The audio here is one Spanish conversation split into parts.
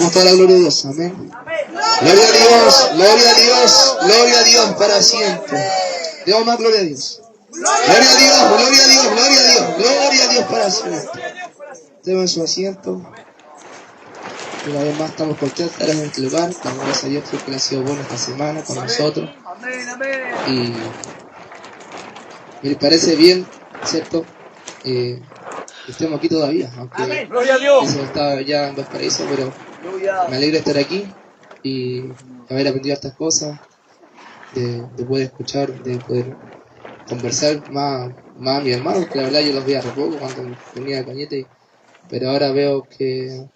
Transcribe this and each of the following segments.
Demos toda la gloria a Dios. Amén. Gloria a Dios, gloria a Dios, gloria a Dios para siempre. Demos más gloria a Dios. Gloria a Dios, gloria a Dios, gloria a Dios, gloria a Dios para siempre. Tomen su asiento. Una vez más estamos contentos de estar en este lugar. Damos gracias a Dios porque le ha sido bueno esta semana con nosotros. Y me parece bien, ¿cierto? Estemos aquí todavía, aunque eso está ya en Valparaíso, pero me alegra estar aquí y haber aprendido estas cosas, de poder escuchar, de poder conversar más a mis hermanos, que la verdad yo los veía re poco cuando venía de Cañete, pero ahora veo que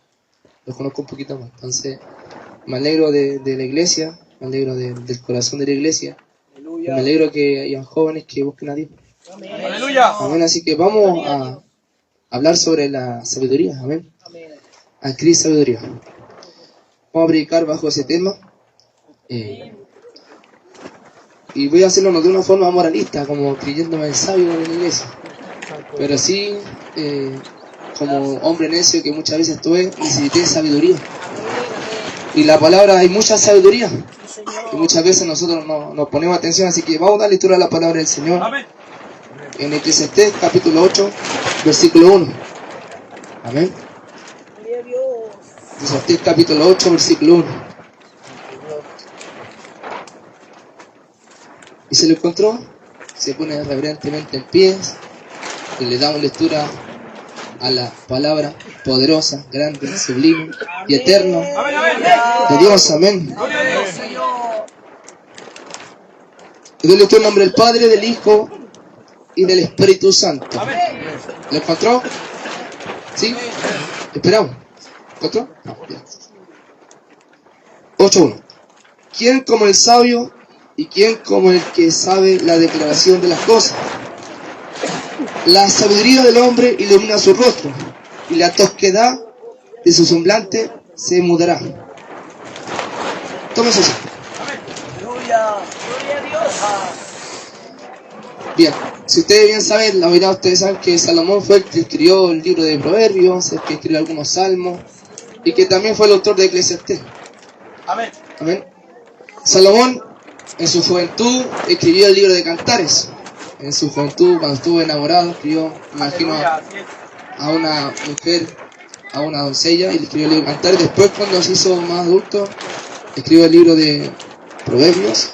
los conozco un poquito más. Entonces me alegro de la iglesia, me alegro del corazón de la iglesia, y me alegro que hayan jóvenes que busquen a Dios. Amén. Así que vamos a hablar sobre la sabiduría. Amén. Adquirir sabiduría. Vamos a predicar bajo ese tema. Y voy a hacerlo no de una forma moralista, como creyéndome el sabio de la iglesia, pero sí como hombre necio que muchas veces tuve, necesité sabiduría. Y la palabra, hay mucha sabiduría, y muchas veces nosotros no nos ponemos atención, así que vamos a dar lectura a la palabra del Señor. En Eclesiastés capítulo 8, versículo 1. Amén. Eclesiastés capítulo 8, versículo 1. Y se lo encontró, se pone reverentemente en pies y le damos lectura a la palabra poderosa, grande, sublime y eterna de Dios. Amén. Y doy lectura en nombre del Padre, del Hijo y del Espíritu Santo. ¿Lo encontró? ¿Sí? Esperamos. ¿Encontró? No, ya. 8.1. ¿Quién como el sabio y quién como el que sabe la declaración de las cosas? La sabiduría del hombre ilumina su rostro, y la tosquedad de su semblante se mudará. Tómese eso. Bien, si ustedes bien saben, la verdad ustedes saben que Salomón fue el que escribió el libro de Proverbios, el que escribió algunos salmos, y que también fue el autor de Eclesiastés. Amén. Amén. Salomón en su juventud escribió el libro de Cantares. En su juventud, cuando estuvo enamorado, escribió, imagino, a una mujer, a una doncella, y le escribió el libro de Cantares. Después, cuando se hizo más adulto, escribió el libro de Proverbios.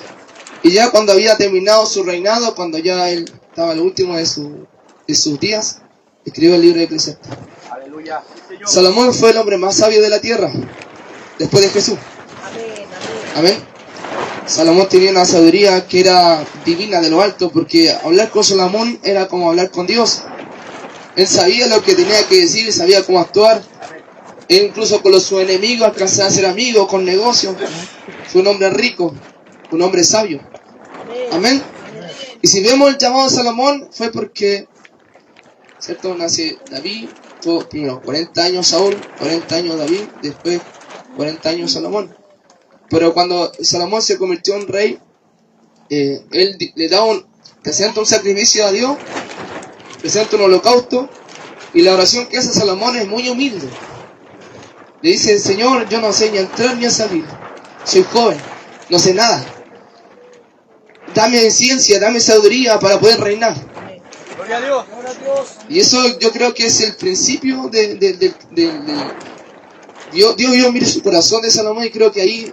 Y ya cuando había terminado su reinado, cuando ya él estaba al último de sus días, escribió el libro de Eclesiastés. Aleluya. Salomón fue el hombre más sabio de la tierra, después de Jesús. Amén. Salomón tenía una sabiduría que era divina de lo alto, porque hablar con Salomón era como hablar con Dios. Él sabía lo que tenía que decir, sabía cómo actuar. Él incluso con sus enemigos alcanzaba a ser amigos, con negocios. Fue un hombre rico, un hombre sabio. Amén. Y si vemos el llamado de Salomón, fue porque, ¿cierto? Nace David, tuvo primero 40 años Saúl, 40 años David, después 40 años Salomón. Pero cuando Salomón se convirtió en rey, él le da presenta un sacrificio a Dios, presenta un holocausto, y la oración que hace Salomón es muy humilde. Le dice: Señor, yo no sé ni entrar ni a salir, soy joven, no sé nada. Dame ciencia, dame sabiduría para poder reinar. Gloria a Dios. Y eso yo creo que es el principio de Dios vio mire su corazón de Salomón, y creo que ahí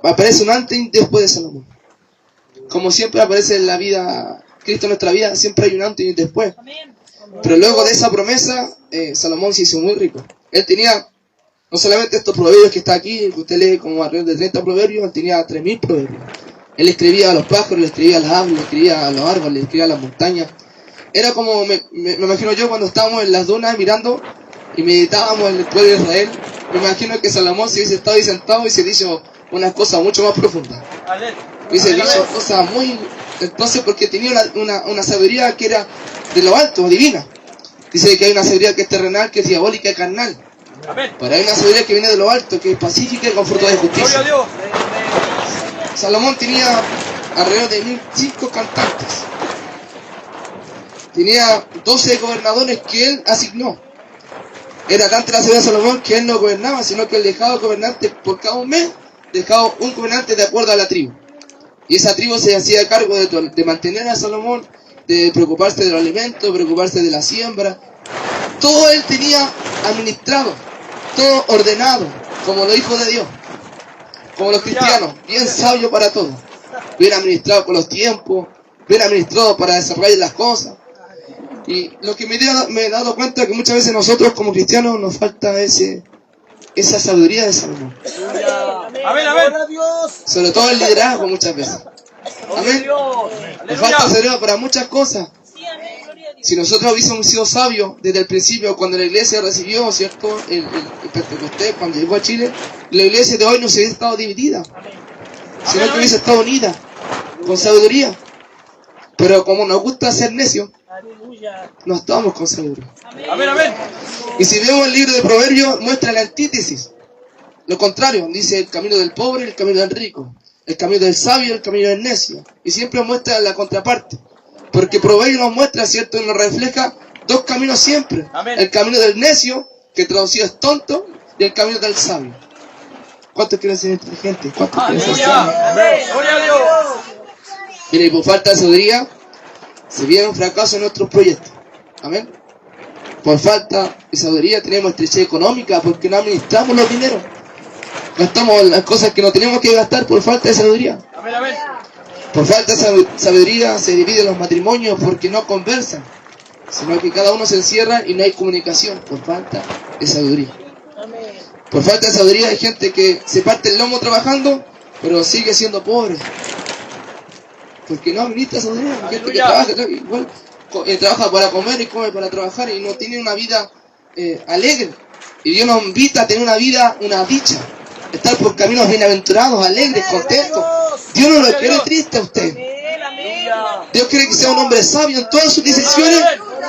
aparece un antes y después de Salomón. Como siempre aparece en la vida, Cristo en nuestra vida, siempre hay un antes y un después. Pero luego de esa promesa, Salomón se hizo muy rico. Él tenía no solamente estos proverbios que está aquí, que usted lee como alrededor de 30 proverbios, él tenía 3.000 proverbios. Él escribía a los pájaros, le escribía a las aves, le escribía a los árboles, le escribía a las montañas. Era como, me imagino yo, cuando estábamos en las dunas mirando y meditábamos en el pueblo de Israel, me imagino que Salomón se hubiese estado ahí sentado y se dicho unas cosas mucho más profundas. Hubiese dicho cosas muy... Entonces, porque tenía una sabiduría que era de lo alto, divina. Dice que hay una sabiduría que es terrenal, que es diabólica y carnal. Pero hay una sabiduría que viene de lo alto, que es pacífica y con fruto de justicia. Salomón tenía alrededor de 1.005 cantantes. Tenía 12 gobernadores que él asignó. Era tanta la sabiduría de Salomón que él no gobernaba, sino que él dejaba gobernante por cada un mes, dejaba un gobernante de acuerdo a la tribu. Y esa tribu se hacía cargo de mantener a Salomón, de preocuparse de los alimentos, de preocuparse de la siembra. Todo él tenía administrado, todo ordenado, como los hijos de Dios, como los cristianos, bien sabio para todo, bien administrado con los tiempos, bien administrado para desarrollar las cosas. Y lo que me he dado cuenta es que muchas veces nosotros como cristianos nos falta esa sabiduría de Salomón. Amén, amén. Sobre todo el liderazgo muchas veces. Amén. Nos falta sabiduría para muchas cosas. Si nosotros hubiésemos sido sabios desde el principio, cuando la iglesia recibió, ¿cierto?, el Pentecostés, cuando llegó a Chile, la iglesia de hoy no se hubiese estado dividida, sino que hubiese estado unida, con sabiduría. Pero como nos gusta ser necios, no estamos con sabiduría. Amén, amén. Y si vemos el libro de Proverbios, muestra la antítesis. Lo contrario, dice el camino del pobre y el camino del rico, el camino del sabio y el camino del necio. Y siempre muestra la contraparte. Porque Proverbios nos muestra, ¿cierto?, y nos refleja dos caminos siempre. Amén. El camino del necio, que traducido es tonto, y el camino del sabio. ¿Cuántos quieren ser inteligentes? ¿Cuántos quieren ser sabios? Gloria a Dios. Mire, y por falta de sabiduría, se viene un fracaso en nuestros proyectos. Amén. Por falta de sabiduría tenemos estrechez económica, porque no administramos los dineros. Gastamos las cosas que no tenemos que gastar por falta de sabiduría. Amén, amén. Por falta de sabiduría se dividen los matrimonios porque no conversan, sino que cada uno se encierra y no hay comunicación, por falta de sabiduría. Por falta de sabiduría hay gente que se parte el lomo trabajando, pero sigue siendo pobre. Porque no administra sabiduría. Hay gente que trabaja para comer y come para trabajar y no tiene una vida alegre. Y Dios nos invita a tener una vida, una dicha. Estar por caminos bienaventurados, alegres, contentos. Dios no lo quiere triste a usted. Dios quiere que sea un hombre sabio en todas sus decisiones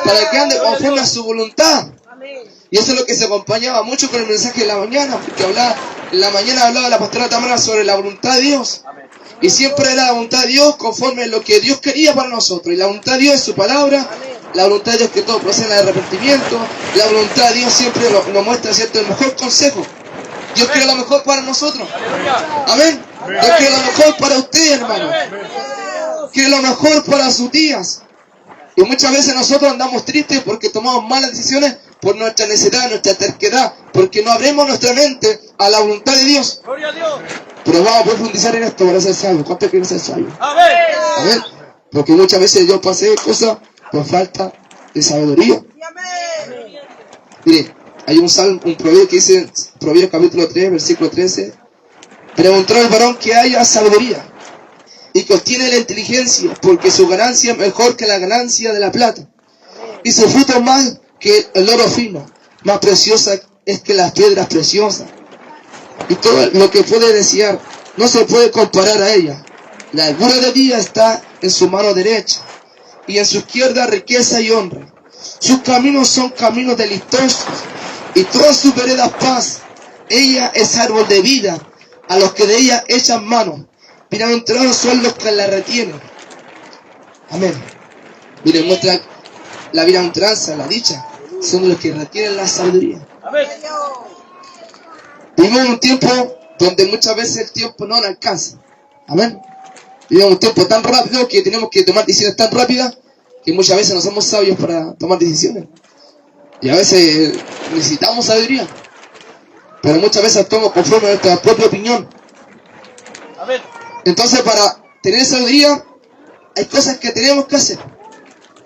para que ande conforme a su voluntad. Y eso es lo que se acompañaba mucho con el mensaje de la mañana, porque en la mañana hablaba la pastora Tamara sobre la voluntad de Dios. Y siempre era la voluntad de Dios conforme a lo que Dios quería para nosotros. Y la voluntad de Dios es su palabra, la voluntad de Dios que todo proceda de arrepentimiento, la voluntad de Dios siempre nos muestra, ¿cierto?, el mejor consejo. Dios quiere lo mejor para nosotros. Amén. Dios quiere lo mejor para usted, hermano. Quiere lo mejor para sus días. Y muchas veces nosotros andamos tristes porque tomamos malas decisiones por nuestra necesidad, nuestra terquedad, porque no abrimos nuestra mente a la voluntad de Dios. Pero vamos a profundizar en esto para ser sabios. ¿Cuántos quieren ser sabios? Amén. Porque muchas veces yo pasé cosas por falta de sabiduría. Mire, hay un proverbio que dice, Proverbios capítulo 3, versículo 13. Preguntó el varón que haya sabiduría y que obtiene la inteligencia, porque su ganancia es mejor que la ganancia de la plata, y su fruto más que el oro fino, más preciosa es que las piedras preciosas. Y todo lo que puede desear no se puede comparar a ella. La hermosura de día está en su mano derecha, y en su izquierda riqueza y honra. Sus caminos son caminos deleitosos, y todas sus veredas paz. Ella es árbol de vida a los que de ella echan mano. Bienaventurados son los que la retienen. Amén. Miren, muestra la bienaventuranza, la dicha, son los que retienen la sabiduría. Amén. Vivimos un tiempo donde muchas veces el tiempo no nos alcanza. Amén. Vivimos un tiempo tan rápido que tenemos que tomar decisiones tan rápidas que muchas veces no somos sabios para tomar decisiones. Y a veces necesitamos sabiduría, pero muchas veces actuamos conforme a nuestra propia opinión. Amén. Entonces, para tener sabiduría, hay cosas que tenemos que hacer.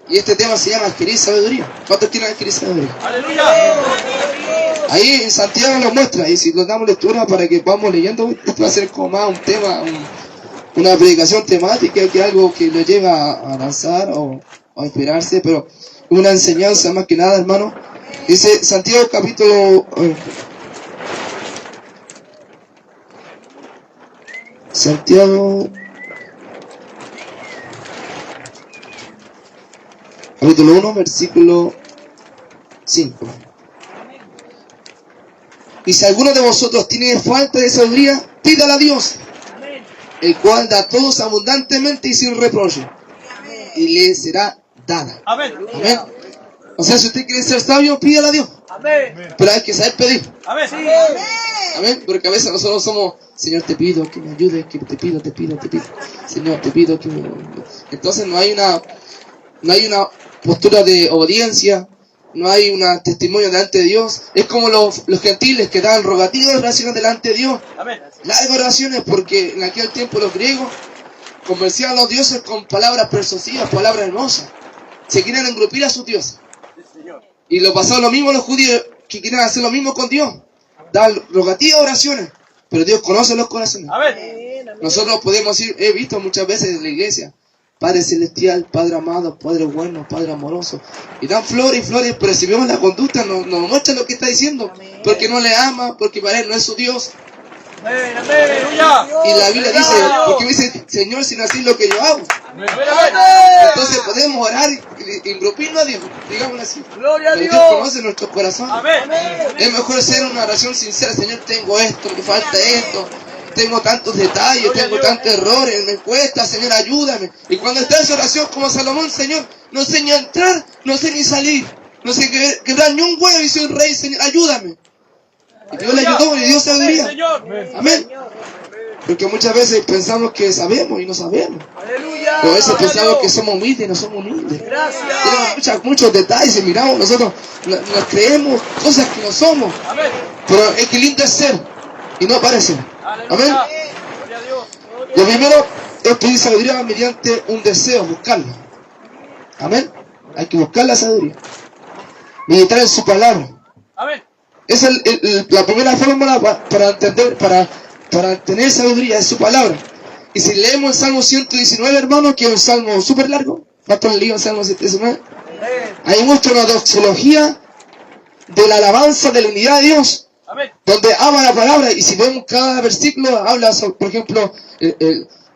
Y este tema se llama adquirir sabiduría. ¿Cuántos quieren adquirir sabiduría? Aleluya. Ahí en Santiago lo muestra, y si nos damos lectura para que vamos leyendo, esto va a ser como más un tema, una predicación temática, que algo que lo lleva a lanzar o a inspirarse, pero una enseñanza más que nada, hermano. Dice Santiago capítulo... Santiago capítulo 1, versículo 5. Y si alguno de vosotros tiene falta de sabiduría, pídala a Dios, el cual da a todos abundantemente y sin reproche, y le será dada. Amén. Amén. O sea, si usted quiere ser sabio, pídale a Dios. Amén. Pero hay que saber pedir. Amén. Amén. Porque a veces nosotros somos, Señor, te pido que me ayudes, que te pido. Señor, te pido que me... Entonces no hay una postura de obediencia, no hay un testimonio delante de Dios. Es como los gentiles que daban rogativas, oraciones delante de Dios. Amén. Largas oraciones, porque en aquel tiempo los griegos conversían a los dioses con palabras persuasivas, palabras hermosas. Se quieren engrupir a sus dioses. Y lo pasó lo mismo los judíos, que quieren hacer lo mismo con Dios. Dan rogativas, oraciones, pero Dios conoce los corazones. Amén. Nosotros podemos ir, he visto muchas veces en la iglesia, Padre celestial, Padre amado, Padre bueno, Padre amoroso, y dan flores y flores, pero si vemos la conducta nos muestra lo que está diciendo, porque no le ama, porque para él no es su Dios. Amén. Aleluya. Y la Biblia dice, porque me dice, Señor, si no así lo que yo hago. Amén. Entonces podemos orar y engrupirnos a Dios, digámoslo así. Gloria a Pero Dios. Dios conoce nuestros corazones. Amén. Es mejor ser una oración sincera. Señor, tengo esto, me falta esto, tengo tantos detalles, tengo tantos errores, me cuesta, Señor, ayúdame. Y cuando está en esa oración como Salomón, Señor, no sé ni entrar, no sé ni salir, no sé quebrar ni un huevo y soy un rey, Señor, ayúdame. Y Dios le ayudó y Dios sabiduría. Amén. Porque muchas veces pensamos que sabemos y no sabemos. Aleluya. O a veces pensamos que somos humildes y no somos humildes. Gracias. Tenemos muchos detalles y miramos, nosotros nos creemos cosas que no somos. Amén. Pero es que lindo es ser y no parecer. Amén. Aleluya. Gloria a Dios. Lo primero es pedir sabiduría mediante un deseo, buscarla. Amén. Hay que buscar la sabiduría. Meditar en su palabra. Amén. Esa es la primera fórmula para entender, para tener sabiduría, es su palabra. Y si leemos el Salmo 119, hermanos, que es un salmo súper largo, ¿cuántos han leído el Salmo 119? Ahí muestra una doxología de la alabanza de la unidad de Dios, Amén. donde habla la palabra. Y si vemos cada versículo, habla sobre, por ejemplo,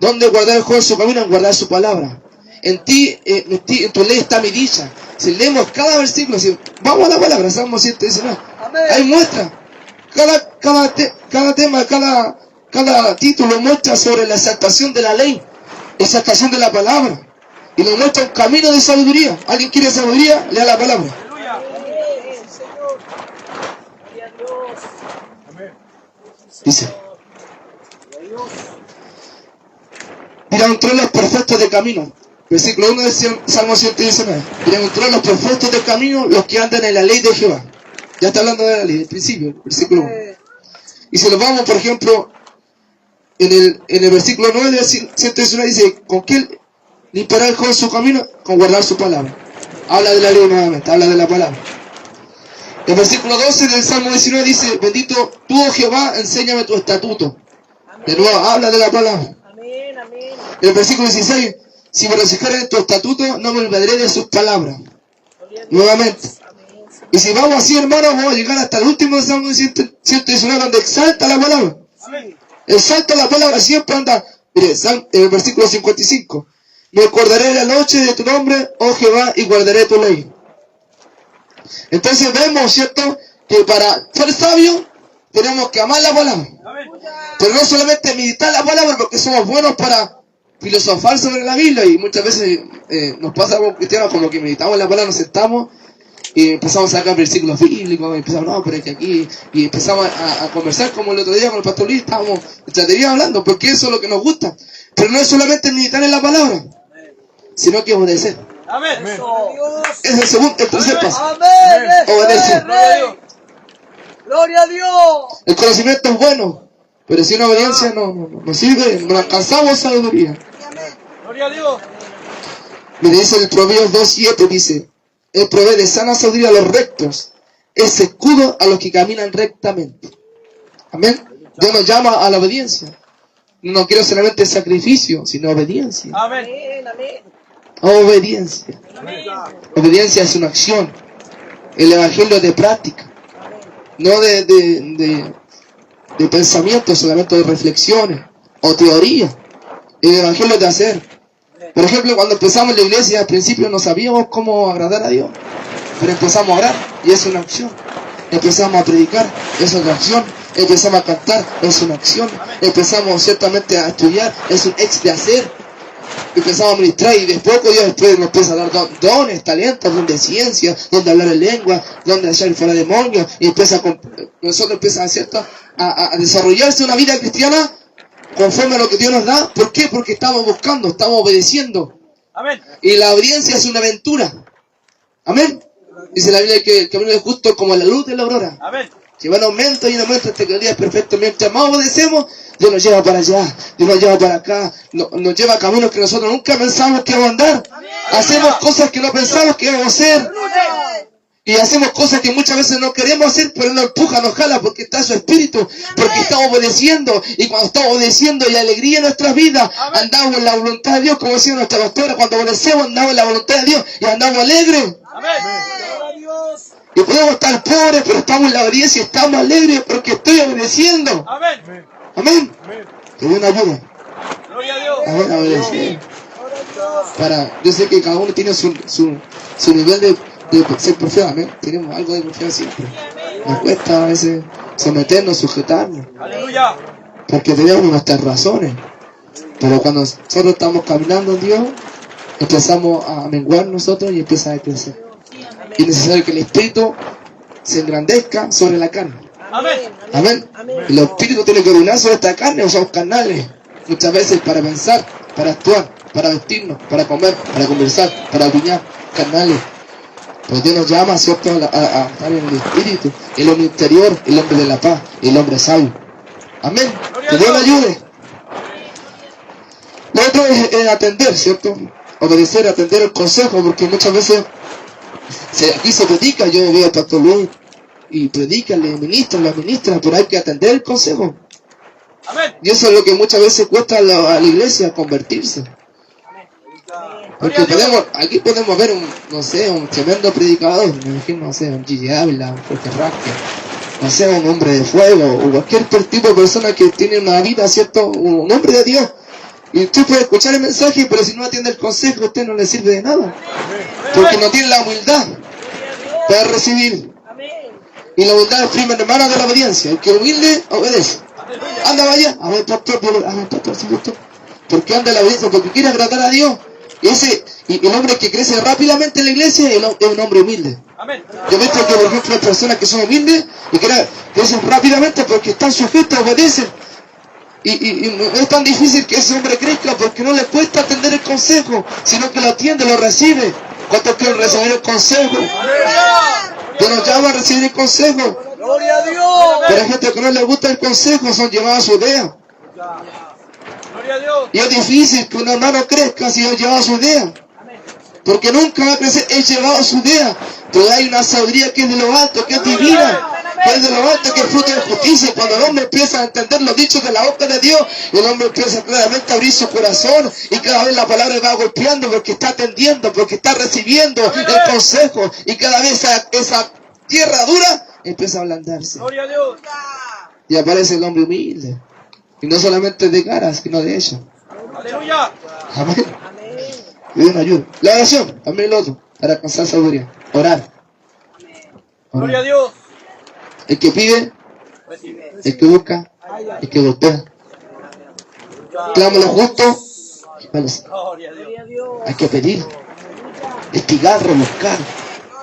donde guardar el joven su camino, en guardar su palabra. En tu ley está mi dicha. Si leemos cada versículo, si vamos a la palabra, Salmo 119, ahí muestra cada tema, cada título muestra sobre la exaltación de la ley, exaltación de la palabra, y nos muestra un camino de sabiduría. ¿Alguien quiere sabiduría? Lea la palabra. Aleluya. Dice: bienaventurado los perfectos de camino. Versículo 1 del Salmo 119. Bienaventurados los perfectos de camino, los que andan en la ley de Jehová. Ya está hablando de la ley, del principio, versículo 1. Y si nos vamos, por ejemplo, en el versículo 9 del 119 dice: ¿con qué limpiará el joven su camino? Con guardar su palabra. Habla de la ley nuevamente, habla de la palabra. El versículo 12 del Salmo 19 dice: bendito tú, oh Jehová, enséñame tu estatuto. De nuevo, habla de la palabra. El versículo 16: si me regocijare en tu estatuto, no me olvidaré de sus palabras. Nuevamente. Y si vamos así, hermanos, vamos a llegar hasta el último Salmo 119, donde exalta la palabra. Exalta la palabra, siempre anda. Mire, el versículo 55. Me acordaré de la noche de tu nombre, oh Jehová, y guardaré tu ley. Entonces vemos, ¿cierto?, que para ser sabios tenemos que amar la palabra. Pero no solamente meditar la palabra, porque somos buenos para filosofar sobre la Biblia, y muchas veces nos pasa como cristianos, como que meditamos la palabra, nos sentamos y empezamos a sacar versículos bíblicos, y empezamos, no, pero es que aquí, y empezamos a conversar como el otro día con el pastor Luis, estábamos en chatería hablando, porque eso es lo que nos gusta. Pero no es solamente meditar en la palabra, sino que obedecer. Amén. Es el tercer paso. Amén. Obedecer. Gloria a Dios. El conocimiento es bueno, pero sin obediencia no sirve, no alcanzamos sabiduría. Gloria a Dios. Mire, dice el Proverbios 2:7, dice: Él provee de sana sabiduría a los rectos, es escudo a los que caminan rectamente. Amén. Dios nos llama a la obediencia. No quiero solamente sacrificio, sino obediencia. Amén. Obediencia. Obediencia es una acción. El evangelio es de práctica, no de pensamiento, solamente de reflexiones o teoría. El evangelio es de hacer. Por ejemplo, cuando empezamos la iglesia, al principio no sabíamos cómo agradar a Dios, pero empezamos a orar y es una acción. Empezamos a predicar, es una acción. Empezamos a cantar, es una acción. Empezamos ciertamente a estudiar, es un ex de hacer. empezamos a ministrar y después Dios después nos empieza a dar dones, talentos, don de ciencia, don de hablar en lengua, don de echar fuera demonios, y nosotros empieza ¿cierto? A desarrollarse una vida cristiana conforme a lo que Dios nos da. ¿Por qué? Porque estamos buscando, estamos obedeciendo. Amén. Y la obediencia es una aventura. Amén. Dice la Biblia que el camino es justo como la luz de la aurora. Amén. Que va en aumento y en aumento hasta que el día es perfecto. Mientras más obedecemos, Dios nos lleva para allá, Dios nos lleva para acá, nos lleva a caminos que nosotros nunca pensamos que íbamos a andar. Hacemos cosas que no pensamos que íbamos a hacer. Y hacemos cosas que muchas veces no queremos hacer, pero Él nos empuja, nos jala, porque está su espíritu, porque estamos obedeciendo. Y cuando estamos obedeciendo hay alegría en nuestras vidas. Andamos en la voluntad de Dios, como decía nuestra pastora, cuando obedecemos andamos en la voluntad de Dios y andamos alegres. Y podemos estar pobres, pero estamos en la obediencia y estamos alegres porque estoy obedeciendo. Amén. Amén. Que Dios nos ayude. Gloria a Dios. Amén, a obedecer. Yo sé que cada uno tiene su nivel de ser profeta. Amén. Tenemos algo de profeta siempre. Nos cuesta a veces someternos, sujetarnos. Aleluya. Porque tenemos nuestras razones. Pero cuando nosotros estamos caminando en Dios, empezamos a menguar nosotros y empieza a crecer. Y es necesario que el Espíritu se engrandezca sobre la carne. Amén. Amén. Y el Espíritu tiene que dominar sobre esta carne, o somos carnales. Muchas veces para pensar, para actuar, para vestirnos, para comer, para conversar, para opinar, carnales. Pero Dios nos llama, ¿cierto?, a estar en el Espíritu, el hombre interior, el hombre de la paz, el hombre sabio. Amén. Que Dios nos ayude. Lo otro es atender, ¿cierto? Obedecer, atender el consejo, porque muchas veces aquí se predica, yo veo al pastor Luis y predica, le ministra, pero hay que atender el consejo. Amén. Y eso es lo que muchas veces cuesta a la iglesia, convertirse. Porque aquí podemos ver un tremendo predicador, me imagino, un Gigi Ávila, un Jorge Rasque, un hombre de fuego, o cualquier tipo de persona que tiene una vida, ¿cierto? Un hombre de Dios. Y usted puede escuchar el mensaje, pero si no atiende el consejo, a usted no le sirve de nada. Porque no tiene la humildad para recibir. Y la humildad es prima hermana de la obediencia. El que humilde, obedece. Anda, vaya. A ver, pastor, sí, pastor. ¿Por qué anda la obediencia? Porque quiere agradar a Dios. Y el hombre que crece rápidamente en la iglesia es un hombre humilde. Yo he visto que, por ejemplo, hay personas que son humildes y que crecen rápidamente porque están sujetos, obedecen. Y no es tan difícil que ese hombre crezca porque no le cuesta atender el consejo, sino que lo atiende, lo recibe. ¿Cuántos quieren recibir el consejo? Dios nos llama a recibir el consejo. Gloria a Dios. Pero hay gente que no le gusta el consejo, son llevados a su idea. Gloria a Dios. Y es difícil que un hermano crezca si es llevado a su idea. Porque nunca va a crecer, es llevado a su idea. Pero hay una sabiduría que es de lo alto, que es divina. Que es de lo alto, que es fruto de justicia. Y cuando el hombre empieza a entender los dichos de la boca de Dios, el hombre empieza claramente a abrir su corazón. Y cada vez la palabra va golpeando porque está atendiendo, porque está recibiendo el consejo. Y cada vez esa tierra dura empieza a ablandarse. Gloria a Dios. Y aparece el hombre humilde. Y no solamente de cara, sino de ella. Aleluya. Amén. Y Dios nos ayuda. La oración, también lo otro, para alcanzar sabiduría. Orar. Gloria a Dios. El que pide, el que busca, el que golpea. Clama lo justo. Gloria a Dios. Hay que pedir. Estigar, rebuscar.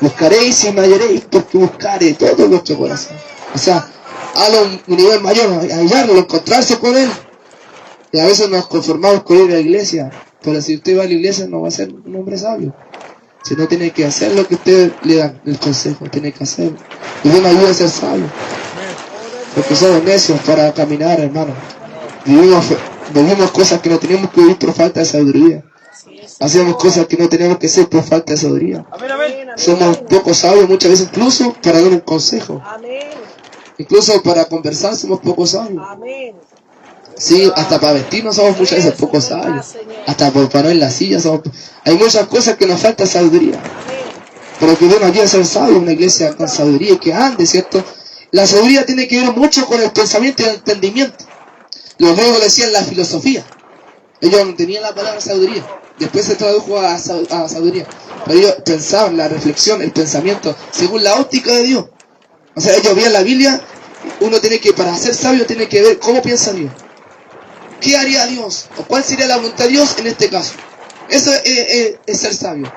Buscaréis y me hallaréis porque buscaré todo vuestro corazón. O sea, a un nivel mayor, hallarlo, encontrarse con Él. Y a veces nos conformamos con ir a la iglesia. Pero si usted va a la iglesia no va a ser un hombre sabio. Si no, tiene que hacer lo que usted le da el consejo, tiene que hacerlo. Y Dios nos ayuda a ser sabio. Porque somos necios para caminar, hermano. Vivimos cosas que no tenemos que vivir por falta de sabiduría. Hacemos cosas que no tenemos que hacer por falta de sabiduría. Somos poco sabios muchas veces, incluso para dar un consejo. Incluso para conversar somos poco sabios. Sí, hasta para vestirnos somos muchas veces poco sabios. Hasta para poner en la silla somos... Hay muchas cosas que nos falta sabiduría. Pero que Dios nos ayude a ser sabios, una iglesia con sabiduría y que ande, ¿cierto? La sabiduría tiene que ver mucho con el pensamiento y el entendimiento. Los griegos le decían la filosofía. Ellos no tenían la palabra sabiduría. Después se tradujo a sabiduría. Pero ellos pensaban, la reflexión, el pensamiento, según la óptica de Dios. O sea, ellos veían la Biblia. Uno tiene que, para ser sabio, tiene que ver cómo piensa Dios. ¿Qué haría Dios? ¿O cuál sería la voluntad de Dios en este caso? Eso es ser sabio.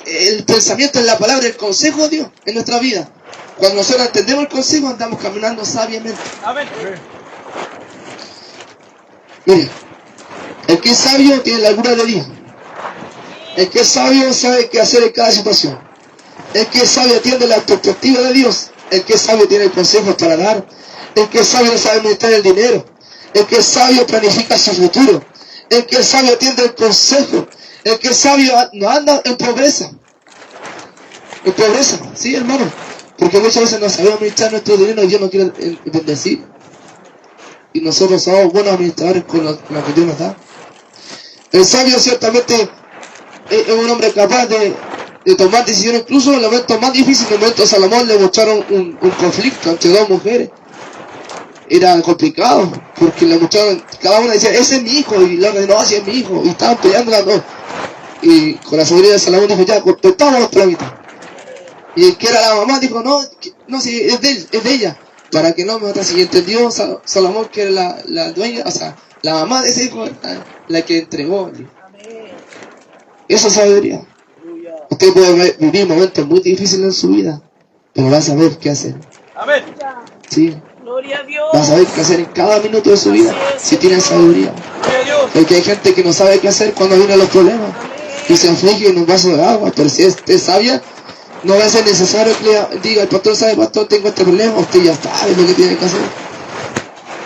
El pensamiento en la palabra, el consejo de Dios en nuestra vida. Cuando nosotros entendemos el consejo, andamos caminando sabiamente. Amén. Mire, el que es sabio tiene la largura de día. El que es sabio sabe qué hacer en cada situación. El que es sabio atiende la perspectiva de Dios. El que es sabio tiene el consejo para dar. El que es sabio sabe administrar el dinero. El que es sabio planifica su futuro. El que es sabio atiende el consejo. El que es sabio no anda en pobreza. En pobreza, sí, hermano. Porque muchas veces no sabemos administrar nuestro dinero y Dios no quiere bendecir. Y nosotros somos buenos administradores con lo que Dios nos da. El sabio ciertamente es un hombre capaz de tomar decisiones, incluso en el momento más difícil. En el momento de Salomón le mostraron un conflicto entre dos mujeres. Era complicado, porque le mostraron, cada una decía, ese es mi hijo, y la otra no, así es mi hijo, y estaban peleando las dos. Y con la sabiduría de Salomón dijo, ya, cortámonos por la mitad. Y el que era la mamá dijo, no, sí, es de ella, para que no me mate. Y entendió Salomón que era la dueña, o sea, la mamá de ese hijo, la que entregó. Esa es sabiduría. Usted puede vivir momentos muy difíciles en su vida, pero va a saber qué hacer. Amén. Sí. Gloria a Dios. Va a saber qué hacer en cada minuto de su vida, si tiene sabiduría. Porque hay gente que no sabe qué hacer cuando vienen los problemas y se aflige en un vaso de agua, pero si es sabia, no va a ser necesario que le diga, el pastor sabe, pastor, tengo este problema, usted ya sabe lo que tiene que hacer.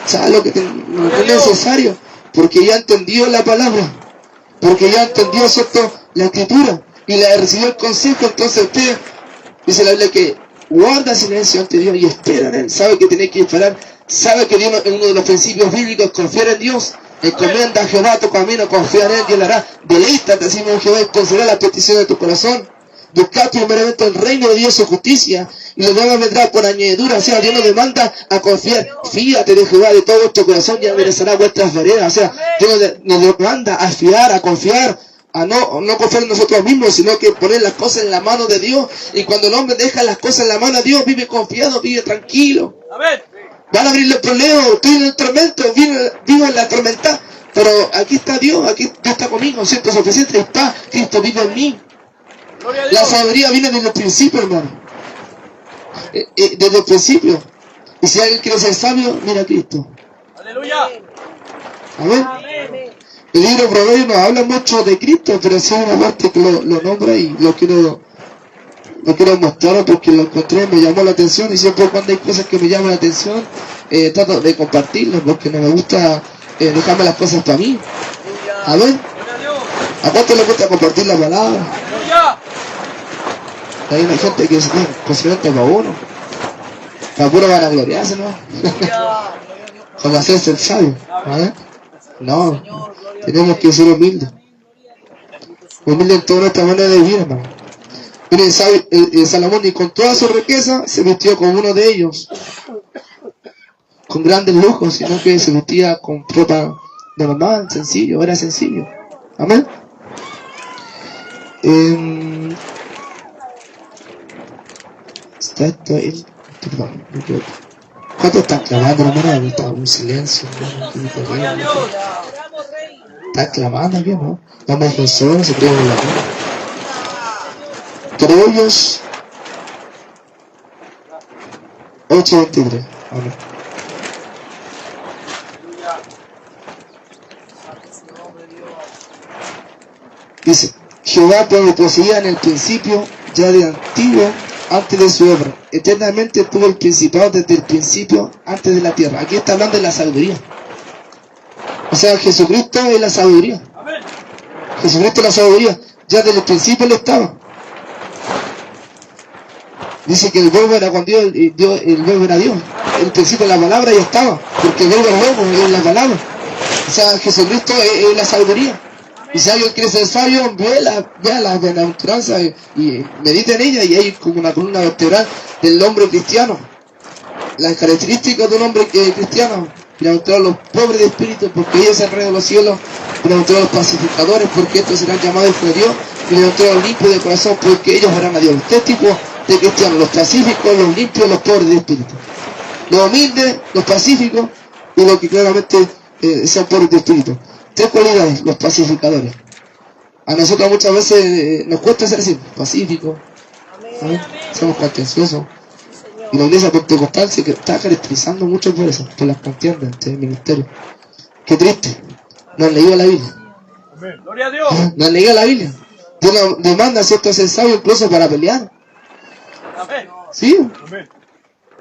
Sabe lo que es necesario, porque ya entendió la palabra, porque ya entendió, ¿cierto?, la escritura, y le recibió el consejo. Entonces usted, dice la Biblia, que guarda silencio ante Dios y espera en Él. Sabe que tiene que esperar, sabe que Dios, en uno de los principios bíblicos, confiar en Dios. Encomienda a Jehová tu camino, confía en Él y Él hará. Deleítate, así mismo, Jehová, y considera las peticiones de tu corazón. Buscad primeramente el reino de Dios, su justicia, y lo demás vendrá por añadidura. O sea, Dios nos demanda a confiar. Fíate de Jehová de todo vuestro corazón y enderezará vuestras veredas. O sea, Dios nos demanda a fiar, a confiar, a no confiar en nosotros mismos, sino que poner las cosas en la mano de Dios. Y cuando el hombre deja las cosas en la mano de Dios, vive confiado, vive tranquilo. Amén. Van a abrir los problemas, estoy en el tormento, vivo en la tormenta, pero aquí está Dios, aquí Dios está conmigo, siempre suficiente, está, Cristo vive en mí. La sabiduría viene desde el principio, hermano. Desde el principio. Y si alguien quiere ser sabio, mira a Cristo. Aleluya. Amén. El libro de Proverbios nos habla mucho de Cristo, pero sí hay una parte que lo nombra y lo quiero mostrar porque lo encontré, me llamó la atención, y siempre cuando hay cosas que me llaman la atención, trato de compartirlas porque no me gusta dejarme las cosas para mí. Amén. ¿A cuánto le gusta compartir la palabra? Hay una gente que es posiblemente para uno, para puro vanagloriarse, ¿no? Como hacerse el sabio. ¿Vale? No, tenemos que ser humildes. Humildes en toda nuestra manera de vivir, hermano. Miren, Salomón, y con toda su riqueza se vistió como uno de ellos, con grandes lujos, sino que se vestía con ropa normal, sencillo, era sencillo. Amén. ¿Cuánto están clamando, hermano? Está un silencio. Está clamando aquí, ¿no? Vamos con solo, se creen en la cara. Pero ellos 8:23. Amén. Dice, Jehová poseía en el principio, ya de antiguo, antes de su obra. Eternamente tuvo el principado desde el principio, antes de la tierra. Aquí está hablando de la sabiduría. O sea, Jesucristo es la sabiduría. Jesucristo es la sabiduría. Ya desde el principio Él estaba. Dice que el verbo era con Dios, el verbo era Dios. El principio de la palabra ya estaba, porque el verbo es verbo, es la palabra. O sea, Jesucristo es la sabiduría. Y si alguien quiere ser sabio, vea la bienaventuranza y medita en ella, y hay como una columna vertebral del hombre cristiano. Las características de un hombre cristiano: bienaventurados los pobres de espíritu, porque ellos serán reyes de los cielos; bienaventurados los pacificadores, porque estos serán llamados hijos de Dios; bienaventurados los limpios de corazón, porque ellos verán a Dios. Tres tipos de cristianos: los pacíficos, los limpios, los pobres de espíritu. Los humildes, los pacíficos, y los que claramente sean pobres de espíritu. Tres cualidades: los pacificadores. A nosotros muchas veces nos cuesta ser así, pacíficos, ¿sabes? Somos contenciosos. Y la iglesia pentecostal se está caracterizando mucho por eso, por las contiendas entre el ministerio. Qué triste. No han leído la Biblia. Gloria a Dios. No han leído la Biblia. Dios nos demanda, ¿cierto?, ser sabio incluso para pelear. Amén. ¿Sí?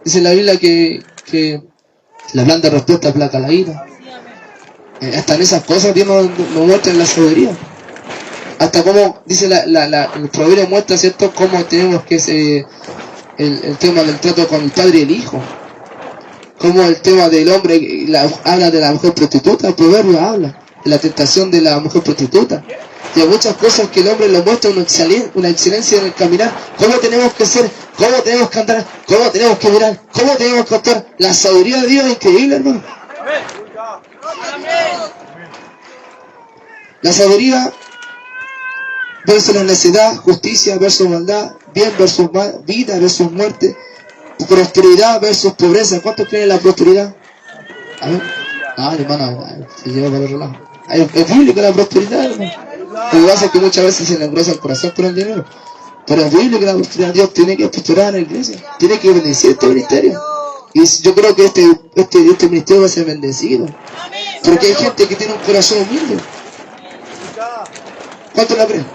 Dice la Biblia que la blanda respuesta aplaca la ira. Hasta en esas cosas Dios nos muestra en la sabiduría. Hasta como dice el proverbio muestra, ¿cierto?, cómo tenemos que ser el tema del trato con el padre y el hijo. Como el tema del hombre habla de la mujer prostituta, el proverbio habla de la tentación de la mujer prostituta. Y hay muchas cosas que el hombre lo muestra una excelencia en el caminar. Cómo tenemos que ser, cómo tenemos que andar, cómo tenemos que mirar, cómo tenemos que actuar. La sabiduría de Dios es increíble, hermano. La sabiduría versus la necedad, justicia versus maldad, bien versus mal, vida versus muerte, prosperidad versus pobreza. ¿Cuántos creen en la prosperidad? A ver. Hermano, se lleva para otro lado. Es bíblico la prosperidad, hermano. Lo que pasa es que muchas veces se le engrosa el corazón con el dinero. Pero es bíblico la prosperidad. Dios tiene que prosperar en la iglesia. Tiene que bendecir este ministerio. Y yo creo que este ministerio va a ser bendecido. Porque hay gente que tiene un corazón humilde. ¿Cuánto la creen?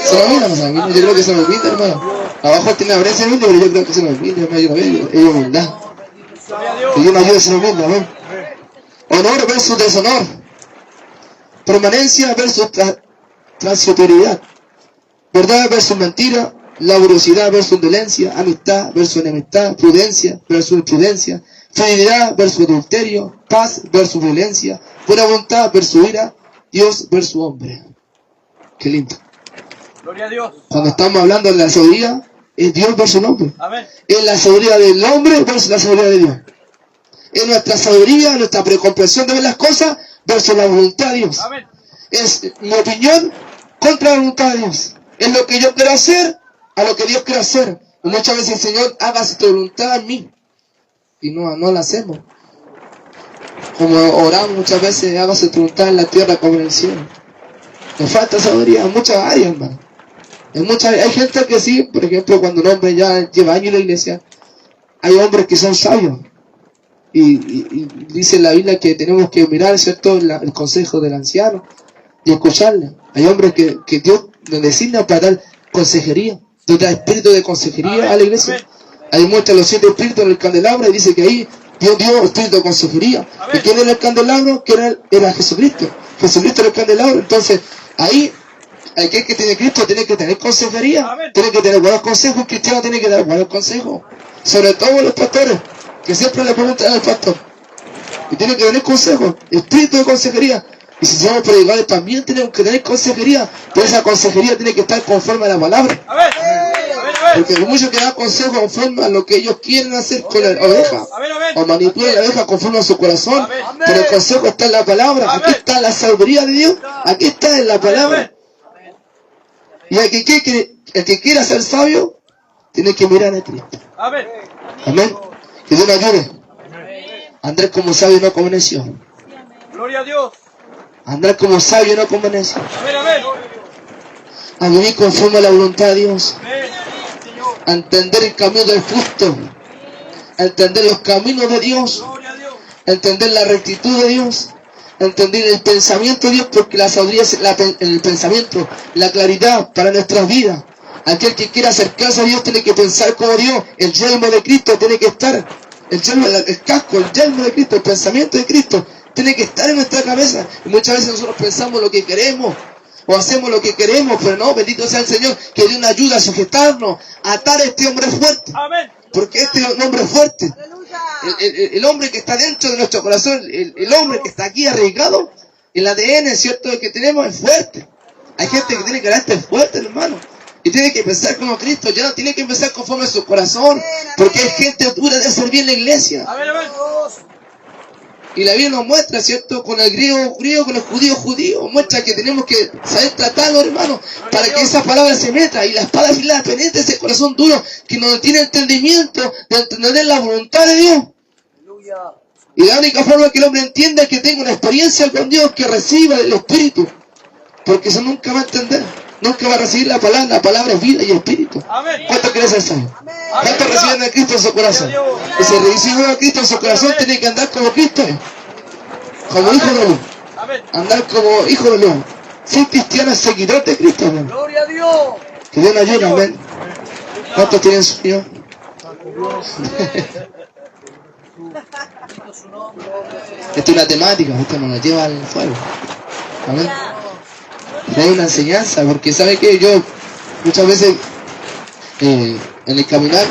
Se lo olvida, hermano. Yo creo que se lo olvida, hermano. Abajo tiene apariencia humilde, pero yo creo que se lo olvida, hermano. Es humildad. Que Dios nos ayude a ser humilde, amén. Honor versus deshonor. Permanencia versus transitoriedad. Verdad versus mentira. Laboriosidad versus indolencia. Amistad versus enemistad. Prudencia versus imprudencia. Fidelidad versus adulterio. Paz versus violencia. Buena voluntad versus ira. Dios versus hombre. Qué lindo. Gloria a Dios. Cuando estamos hablando de la sabiduría, es Dios versus el hombre. Amén. Es la sabiduría del hombre versus la sabiduría de Dios. Es nuestra sabiduría, nuestra precomprensión de ver las cosas versus la voluntad de Dios. Amén. Es mi opinión contra la voluntad de Dios. Es lo que yo quiero hacer a lo que Dios quiere hacer. Y muchas veces el Señor haga su voluntad en mí. Y no la hacemos. Como oramos muchas veces, haga su voluntad en la tierra como en el cielo. Nos falta sabiduría en muchas áreas, hermano. Hay gente que sí, por ejemplo, cuando un hombre ya lleva años en la iglesia, hay hombres que son sabios. Y dice la Biblia que tenemos que mirar, ¿cierto?, el consejo del anciano y escucharle. Hay hombres que Dios nos designa para dar consejería, Dios da espíritu de consejería a la iglesia. Ahí muestra los 7 espíritus en el candelabro y dice que ahí Dios dio espíritu de consejería. ¿Y quién era el candelabro? Que era Jesucristo. Jesucristo era el candelabro. Entonces, ahí, aquel que tiene Cristo tiene que tener consejería, tiene que tener buenos consejos. Un cristiano tiene que dar buenos consejos. Sobre todo los pastores, que siempre le preguntan al pastor. Y tiene que tener consejos, espíritu de consejería. Y si somos predicadores también tenemos que tener consejería. Pero esa consejería tiene que estar conforme a la palabra. Porque hay muchos que dan consejos conforme a lo que ellos quieren hacer con la oveja. O manipulan la oveja conforme a su corazón. Pero el consejo está en la palabra. Aquí está la sabiduría de Dios. Aquí está en la palabra. Y el que quiera ser sabio, tiene que mirar a Cristo. Amén. Que Dios nos ayude. Andar como sabio, no como necio. Gloria a Dios. Andar como sabio, no como necio. Amén. A vivir conforme a la voluntad de Dios. A entender el camino del justo. A entender los caminos de Dios. A entender la rectitud de Dios. A entender el pensamiento de Dios, porque la sabiduría es el pensamiento, la claridad para nuestras vidas. Aquel que quiera acercarse a Dios tiene que pensar como Dios. El yelmo de Cristo tiene que estar. El casco, el yelmo de Cristo, el pensamiento de Cristo tiene que estar en nuestra cabeza. Y muchas veces nosotros pensamos lo que queremos o hacemos lo que queremos, pero no, bendito sea el Señor, que Dios nos ayuda a sujetarnos, a atar a este hombre fuerte. Amén. Porque este hombre fuerte, el hombre que está dentro de nuestro corazón, el hombre que está aquí arraigado, el ADN, ¿cierto?, que tenemos es fuerte. Hay gente que tiene carácter fuerte, hermano. Y tiene que pensar como Cristo, ya no tiene que pensar conforme a su corazón, porque hay gente dura de servir en la iglesia. Y la Biblia nos muestra, ¿cierto?, con el griego, con el judío, muestra que tenemos que saber tratarlo, hermano, para que esa palabra se meta y la espada afilada penetre ese corazón duro que no tiene entendimiento de entender la voluntad de Dios. Y la única forma que el hombre entienda es que tenga una experiencia con Dios, que reciba el Espíritu. Porque eso nunca va a entender. Nunca va a recibir la palabra es vida y espíritu. ¿Cuántos quieren ser salvos? ¿Cuántos reciben a Cristo en su corazón? Y si reciben a Cristo en su corazón, tienen que andar como Cristo es. Como hijo de luz. Andar como hijo de luz. Ser cristiano es seguidor de Cristo, amén. Gloria a Dios. Que Dios nos ayude, amén. ¿Cuántos tienen sueño? Esto es una temática, esto nos lleva al fuego. Amén. Y hay una enseñanza, porque sabe que yo muchas veces en el caminar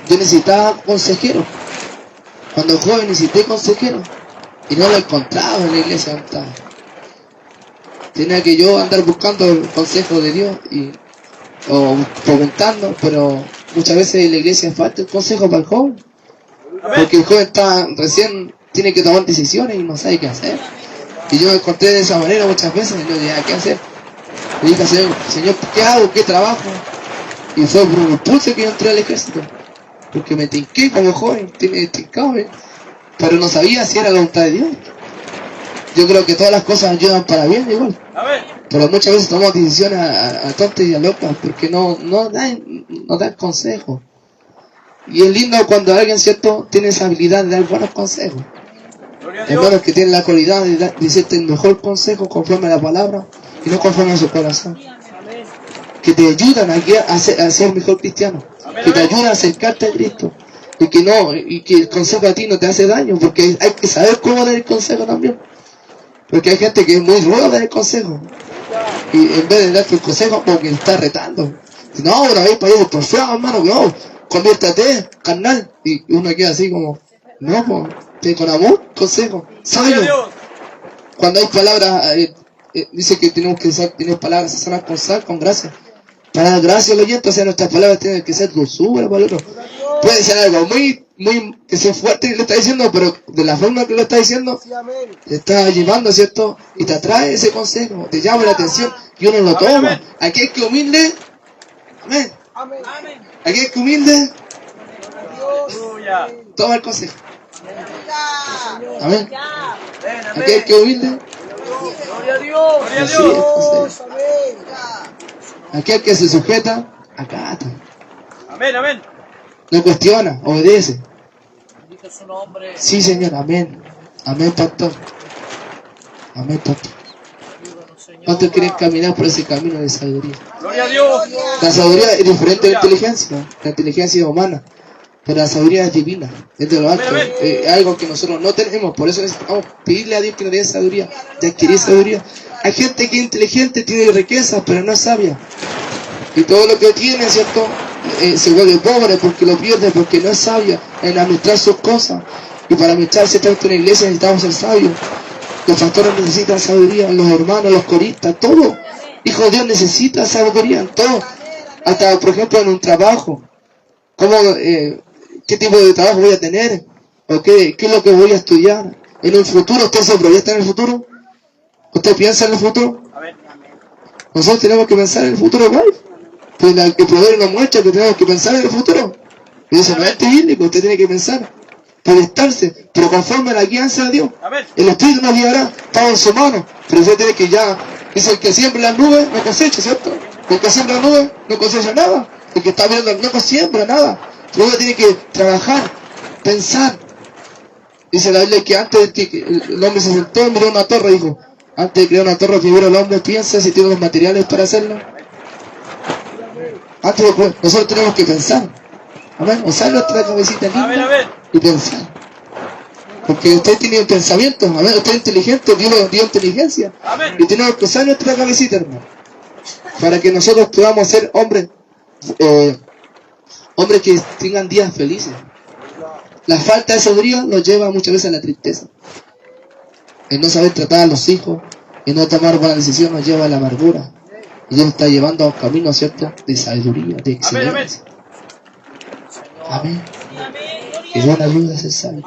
yo necesitaba consejero. Cuando joven necesité consejero y no lo encontraba en la iglesia donde estaba. Tenía que yo andar buscando el consejo de Dios o preguntando, pero muchas veces en la iglesia falta el consejo para el joven. Porque el joven está recién, tiene que tomar decisiones y no sabe qué hacer. Y yo me encontré de esa manera muchas veces y yo dije, ¿qué hacer? Le dije, Señor, ¿qué hago? ¿Qué trabajo? Y fue por un impulso que yo entré al ejército. Porque me tinqué como joven, tiene tincado, pero no sabía si era la voluntad de Dios. Yo creo que todas las cosas ayudan para bien igual. Pero muchas veces tomamos decisiones a tontas y a locas porque no dan consejos. Y es lindo cuando alguien, ¿cierto?, tiene esa habilidad de dar buenos consejos. Hermanos que tienen la cualidad de decirte el mejor consejo conforme a la palabra y no conforme a su corazón. Que te ayudan a ser mejor cristiano. Que te ayudan a acercarte a Cristo. Y que el consejo a ti no te hace daño, porque hay que saber cómo dar el consejo también. Porque hay gente que es muy ruda dar el consejo. Y en vez de darte el consejo, como que está retando. No, una vez para ir por feo, hermano, no, conviértate, carnal. Y uno queda así como, no, pues, con amor, consejo, sabio. Cuando hay palabras, dice que tenemos que usar, tienes palabras sanas con sal, con gracia. Para dar gracia al oyente, o sea, nuestras palabras tienen que ser dulzura para el otro. Puede ser algo muy, que sea fuerte que lo está diciendo, pero de la forma que lo está diciendo, te está llevando, ¿cierto? Y te atrae ese consejo, te llama la atención y uno lo toma. Aquí hay que humilde, amén. Aquí hay que humilde, toma el consejo. Amén. Aquí hay que humilde. Gloria a Dios. Gloria a Dios. Aquel que se sujeta, acata. Amén, amén. No cuestiona, obedece. Bendito su nombre. Sí, Señor, amén. Amén, pastor. Amén, pastor. ¿Cuántos quieren caminar por ese camino de sabiduría? Gloria a Dios. La sabiduría es diferente de la inteligencia. La inteligencia es humana, pero la sabiduría es divina. Es de lo alto. Es algo que nosotros no tenemos. Por eso necesitamos pedirle a Dios que nos dé sabiduría, de adquirir sabiduría. Hay gente que es inteligente, tiene riqueza, pero no es sabia. Y todo lo que tiene, ¿cierto?, se vuelve pobre porque lo pierde, porque no es sabia en administrar sus cosas. Y para administrarse tanto en la iglesia necesitamos ser sabios. Los pastores necesitan sabiduría, los hermanos, los coristas, todo. Hijo de Dios necesita sabiduría en todo. Hasta, por ejemplo, en un trabajo. ¿Qué tipo de trabajo voy a tener? ¿O qué es lo que voy a estudiar? En el futuro, ¿usted se proyecta en el futuro? ¿Usted piensa en el futuro? Nosotros tenemos que pensar en el futuro igual. Pues el que proveer nos muestra que tenemos que pensar en el futuro. Y eso no es bíblico, usted tiene que pensar, proyectarse, pero conforme a la guianza de Dios. El Espíritu nos guiará, está en su mano, pero usted tiene que ya, dice el que siembra las nubes no cosecha, ¿cierto? El que siembra las nubes no cosecha nada, el que está viendo no siembra nada. Pero uno tiene que trabajar, pensar. Dice la Biblia que antes de que el hombre se sentó y miró una torre, dijo, antes de crear una torre, primero el hombre piensa si tiene los materiales para hacerlo. Antes después, nosotros tenemos que pensar. Amén. Usar nuestra cabecita linda y pensar. Porque usted tiene un pensamiento. Amén. Usted es inteligente. Dios le dio inteligencia. Y tenemos que usar nuestra cabecita, hermano. Para que nosotros podamos ser hombres. Hombres que tengan días felices. La falta de sabiduría nos lleva muchas veces a la tristeza. El no saber tratar a los hijos. El no tomar buena decisión nos lleva a la amargura. Y Dios está llevando a un camino, ¿cierto?, de sabiduría, de excelencia. Amén. Que Dios nos ayude a ser sabios.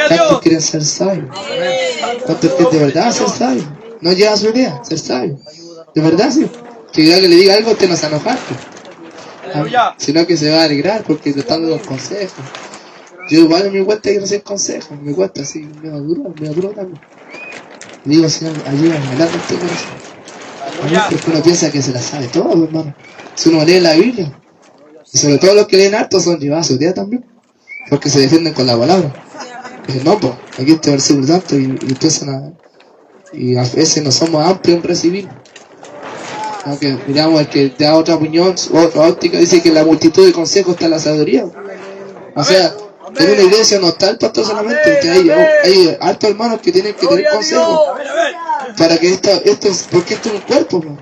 ¿Cuántos quieren ser sabios? ¿Cuántos quieren de verdad ser sabios? No lleva su idea, ser sabio. De verdad, sí. Que le diga algo, usted no se enoja. Sino que se va a alegrar porque te están dando consejos. Yo igual en mi cuenta quiero hacer consejos. Me cuesta así, me duro también. Digo, Señor, ayúdame a hablar de este corazón. Porque uno piensa que se la sabe todo, hermano. Si uno lee la Biblia, y sobre todo los que leen harto son llevados a su día también, porque se defienden con la palabra. Dicen, no, pues, aquí este versículo tanto, y empiezan a... Y a veces no somos amplios en recibir. Aunque miramos el que da otra opinión, otra óptica, dice que la multitud de consejos está en la sabiduría. O sea, en una iglesia no está el pastor solamente, que hay hartos hermanos que tienen que tener consejos. Para que porque esto es un cuerpo, ¿no?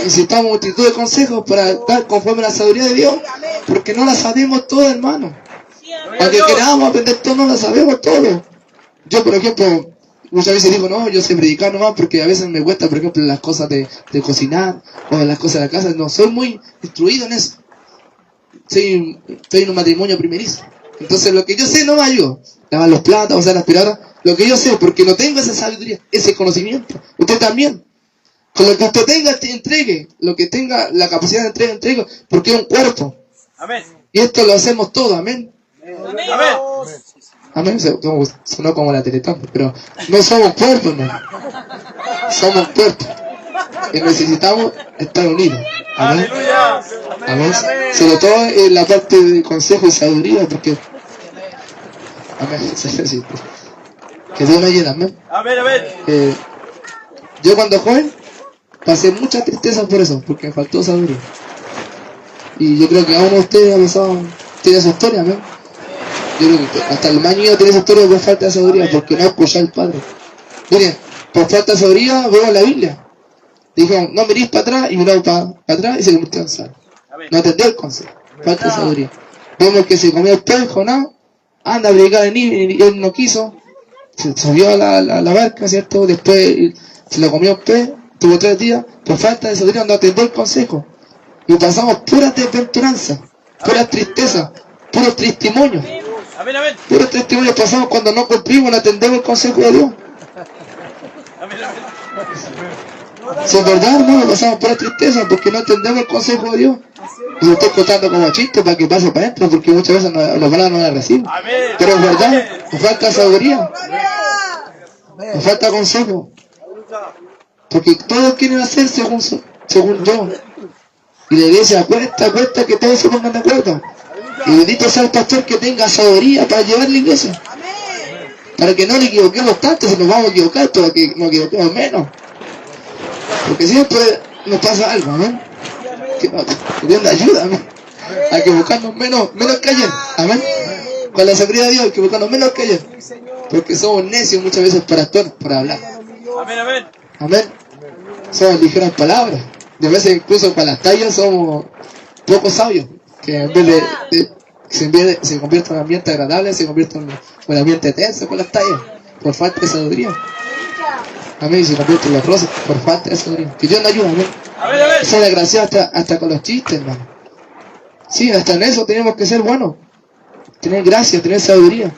Necesitamos multitud de consejos para dar conforme a la sabiduría de Dios, porque no la sabemos todo, hermano. Aunque queramos aprender todo, no la sabemos todo. Yo, por ejemplo, muchas veces digo, no, yo sé predicar nomás, porque a veces me cuesta, por ejemplo, las cosas de cocinar, o las cosas de la casa. No, soy muy instruido en eso. Estoy en un matrimonio primerizo. Entonces lo que yo sé no me ayuda. Lavar los platos, usar la aspiradora. Lo que yo sé, porque no tengo esa sabiduría, ese conocimiento. Usted también. Con lo que usted tenga, entregue. Lo que tenga la capacidad de entregue, porque es un cuerpo. Amén. Y esto lo hacemos todo, amén. Amén. Amén. Sonó como la Teletón, pero no somos cuerpo, hermano. Somos cuerpo. Y necesitamos estar unidos. Amén. Amén. Sobre todo en la parte de consejo y sabiduría, porque... Amén. Que Dios me ayude, amén. Yo cuando joven pasé mucha tristeza por eso, porque me faltó sabiduría. Y yo creo que aún usted ha pasado, tiene su historia, amén. Yo creo que hasta el más niño tiene su historia por falta de sabiduría, porque no escuchó al Padre. Miren, por falta de sabiduría veo la Biblia. Dijo, no mirís para atrás, y miró para atrás y se convirtió en sal. No atendió el consejo, falta de sabiduría. Vemos que se comió el pez, Jonás, anda a predicar de Nínive, y él no quiso, se subió a la barca, ¿cierto? Después se lo comió el pez, tuvo 3 días, por falta de sabiduría no atendió el consejo. Y pasamos puras desventuranzas, puras tristezas, puros testimonios. Puros testimonios pasamos cuando no cumplimos, no atendemos el consejo de Dios. Si es verdad, hermano, pasamos puras tristezas porque no atendemos el consejo de Dios. Y lo estoy contando como chiste para que pase para adentro, porque muchas veces los palabras no las reciben. Pero es verdad, nos falta sabiduría, nos falta consejo. Porque todos quieren hacer según yo. Y la iglesia cuesta que todos se pongan de acuerdo. Y bendito sea el pastor que tenga sabiduría para llevar la iglesia. Para que no le equivoquemos tanto, si nos vamos a equivocar, para que nos equivoquemos menos. Porque siempre nos pasa algo, ¿no? Que Dios nos ayuda, ¿no? A equivocarnos menos que ayer, amén. Con la sabiduría de Dios, a equivocarnos menos que ayer. Porque somos necios muchas veces para actuar, para hablar. Amén. Amén. Somos ligeras palabras. De veces incluso para las tallas somos poco sabios. Que en vez de se convierte en un ambiente agradable, se convierte en un ambiente tenso con las tallas, por falta de sabiduría. Amén. Y se convierte en los rosas por falta de sabiduría. Que Dios nos ayude, amén. Ser desgraciado hasta con los chistes, hermano. Sí, hasta en eso tenemos que ser buenos. Tener gracia, tener sabiduría.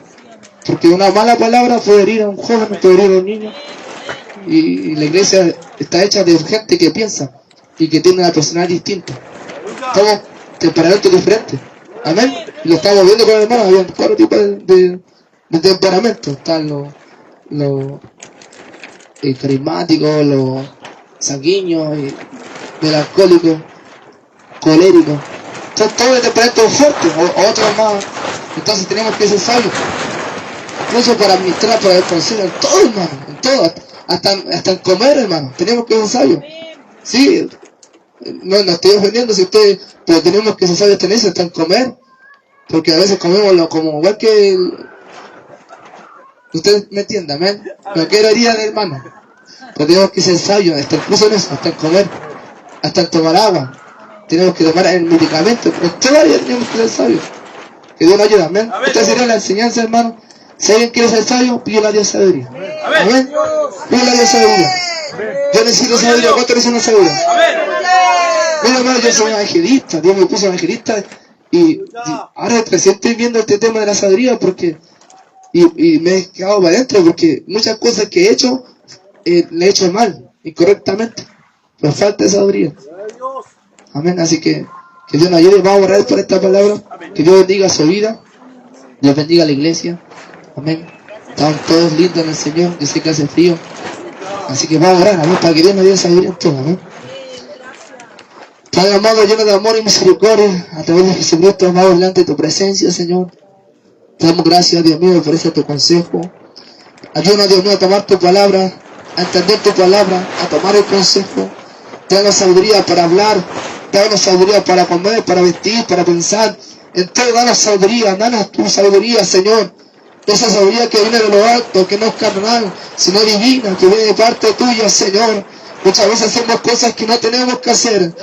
Porque una mala palabra puede herir a un joven, puede herir a un niño. Y la iglesia está hecha de gente que piensa y que tiene una personalidad distinta. Somos temperamentos diferentes. Amén. Y lo estamos viendo con el hermano. Había 4 tipos de temperamentos. Están los carismáticos, los sanguíneos, melancólicos, coléricos. Son todos de temperamentos fuertes, o otros más. Entonces tenemos que ser sabios. Incluso para administrar, para el consejo, en todo, hermano, en todo. Hasta en comer, hermano. Tenemos que ser sabios. Sí, no estoy ofendiendo si ustedes, pero tenemos que ser sabios en eso, hasta en comer. Porque a veces comemos como igual que usted me entiende, amén. No quiero herir al hermano. Pero tenemos que ser sabios, hasta incluso en eso, hasta en comer, hasta en tomar agua. Tenemos que tomar el medicamento. En toda área tenemos que ser sabios. Que Dios nos ayude, amén. Esta sería la enseñanza, hermano. Si alguien quiere ser sabio, pídele a Dios sabiduría. Amén. Pídele a Dios sabiduría. Yo necesito sabiduría. ¿Cuánto necesitan sabiduría? Mira, hermano, yo soy evangelista. Dios me puso evangelista. Y ahora recién estoy viendo este tema de la sabiduría porque y me he quedado para adentro porque muchas cosas que he hecho le he hecho mal, incorrectamente, por falta de sabiduría. Amén. Así que Dios nos ayude. Vamos a orar por esta palabra. Que Dios bendiga su vida. Dios bendiga a la iglesia. Amén. Estamos todos lindos en el Señor. Yo sé que hace frío. Así que vamos a orar, amén, para que Dios nos dé sabiduría en todo, amén. Padre amado, lleno de amor y misericordia, a través de Jesucristo, amado, delante de tu presencia, Señor. Te damos gracias, Dios mío, por ese tu consejo. Ayúdanos, Dios mío, a tomar tu palabra, a entender tu palabra, a tomar el consejo. Danos sabiduría para hablar, danos sabiduría para comer, para vestir, para pensar. En todo, danos tu sabiduría, Señor. Esa sabiduría que viene de lo alto, que no es carnal, sino divina, que viene de parte tuya, Señor. Muchas veces hacemos cosas que no tenemos que hacer.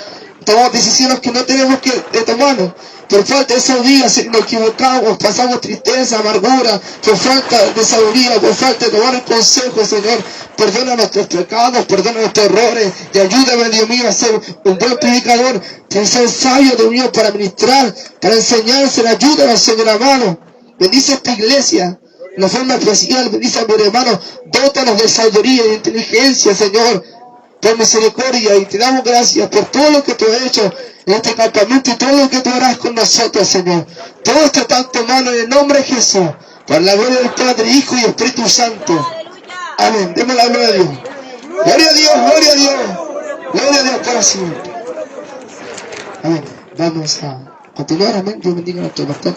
Tomamos decisiones que no tenemos que tomar. Por falta de sabiduría nos equivocamos, pasamos tristeza, amargura, por falta de sabiduría, por falta de tomar el consejo, Señor. Perdona nuestros pecados, perdona nuestros errores y ayúdame, Dios mío, a ser un buen predicador, a ser sabio, Dios mío, para ministrar, para enseñarse. Ayúdanos, Señor amado. Bendice esta iglesia de una forma especial. Bendice a mi hermano. Dótanos de sabiduría y de inteligencia, Señor, por misericordia, y te damos gracias por todo lo que tú has hecho en este campamento y todo lo que tú harás con nosotros, Señor. Todo esto está en tu mano en el nombre de Jesús, por la gloria del Padre, Hijo y Espíritu Santo. Amén. Demos la gloria a Dios. Gloria a Dios, gloria a Dios. Gloria a Dios para siempre. Amén. Vamos a continuar. Amén. Dios bendiga a nuestro pastor.